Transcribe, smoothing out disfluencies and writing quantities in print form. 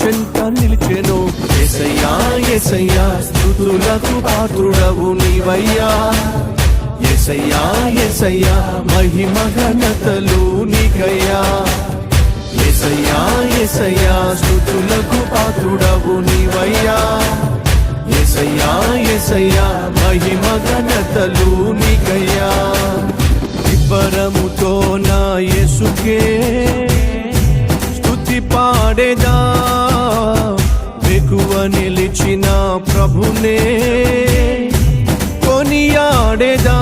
చెంత నిలిచెను. యేసయ్యా యేసయ్యా స్తుతులకు పాత్రుడవు నీవయ్యా. యేసయ్యా యేసయ్యా మహిమ ఘనతలు నీకయ్యా. యేసయ్యా యేసయ్యా స్తుతులకు పాత్రుడవు నీవయ్యా. యేసయ్యా యేసయ్యా మహిమ ఘనతలు నీకయ్యా. ఇబ్బరముతో నా యేసుకే స్తుతి పాడేదా, వెకువ నిలిచిన ప్రభునే కొనియాడేదా.